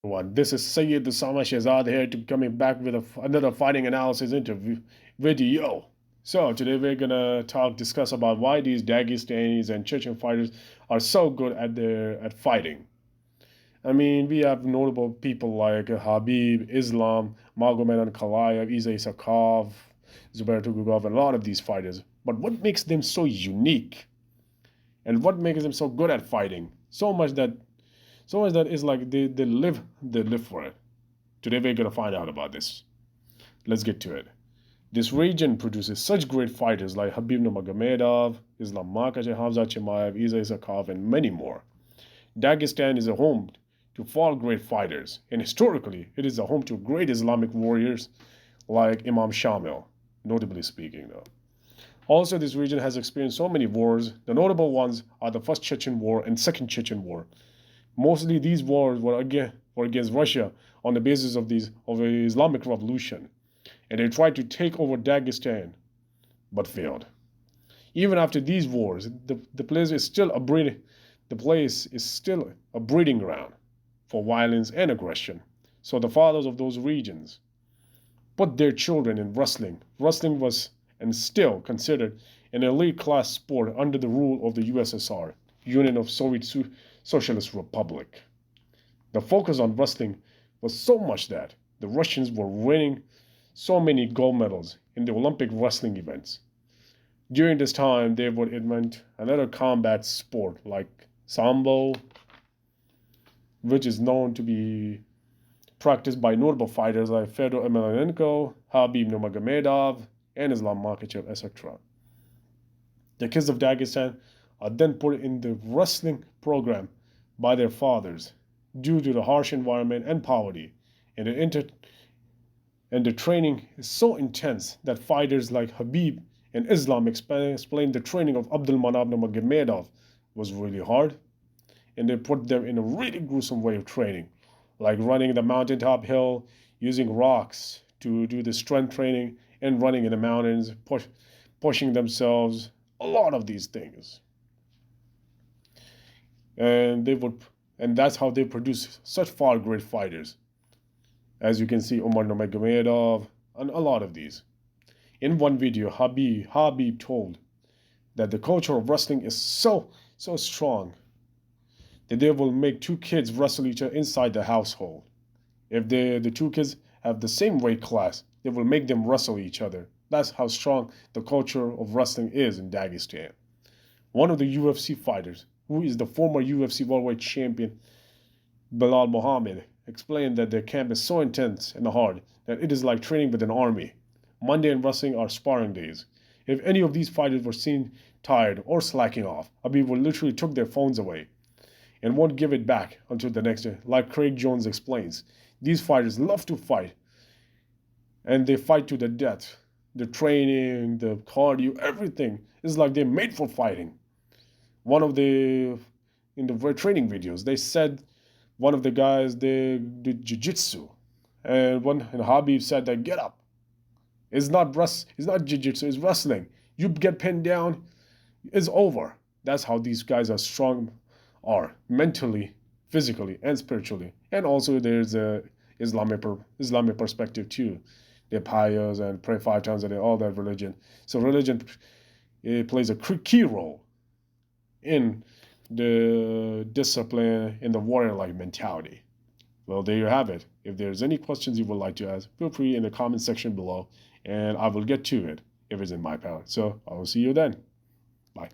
Everyone, this is Sayyid Usama Shehzad here to coming back with another fighting analysis interview video. So today we're gonna discuss about why these Dagestanis and Chechen fighters are so good at fighting. I mean, we have notable people like Habib, Islam, Magomed Ankalaev, Isai Sakov, Zubair Tugugov, and a lot of these fighters. But what makes them so unique? And what makes them so good at fighting? So much that is like they live for it. Today we're gonna find out about this. Let's get to it. This region produces such great fighters like Habib Nurmagomedov, Islam Makhachev, Hamza Chimaev, Isa Isakov, and many more. Dagestan is a home to far great fighters, and historically, it is a home to great Islamic warriors like Imam Shamil, notably speaking, though. Also, this region has experienced so many wars. The notable ones are the First Chechen War and Second Chechen War. Mostly, these wars were against Russia on the basis of the Islamic Revolution, and they tried to take over Dagestan, but failed. Even after these wars, the place is still a breeding ground for violence and aggression. So the fathers of those regions put their children in wrestling. Wrestling was and still considered an elite class sport under the rule of the USSR, Union of Soviet Socialist Republic. The focus on wrestling was so much that the Russians were winning so many gold medals in the Olympic wrestling events. During this time, they would invent another combat sport like Sambo, which is known to be practiced by notable fighters like Fedor Emelianenko, Habib Nurmagomedov, and Islam Makhachev, etc. The kids of Dagestan are then put in the wrestling program by their fathers due to the harsh environment and poverty, and the training is so intense that fighters like Habib and Islam explained the training of Abdulmanap Nurmagomedov was really hard, and they put them in a really gruesome way of training, like running the mountaintop hill, using rocks to do the strength training, and running in the mountains, pushing themselves, a lot of these things. And they would, and that's how they produce such far great fighters. As you can see, Umar Nurmagomedov, and a lot of these. In one video, Habib told that the culture of wrestling is so strong that they will make two kids wrestle each other inside the household. If the two kids have the same weight class, they will make them wrestle each other. That's how strong the culture of wrestling is in Dagestan. One of the UFC fighters, who is the former UFC worldwide champion Bilal Mohammed, explained that their camp is so intense and hard that it is like training with an army. Monday and wrestling are sparring days. If any of these fighters were seen tired or slacking off, Habib would literally took their phones away and won't give it back until the next day. Like Craig Jones explains, these fighters love to fight, and they fight to the death. The training, the cardio, everything is like they're made for fighting. One of the in the training videos, they said one of the guys they did jiu-jitsu, and Habib said that get up. It's not jiu-jitsu, it's wrestling. You get pinned down, it's over. That's how these guys are strong, are mentally, physically, and spiritually. And also there's a Islamic perspective too. They're pious and pray 5 times a day, all that religion. So religion, it plays a key role in the discipline, in the warrior-like mentality. Well, there you have it. If there's any questions you would like to ask, feel free in the comment section below, and I will get to it if it's in my power. So I will see you then. Bye.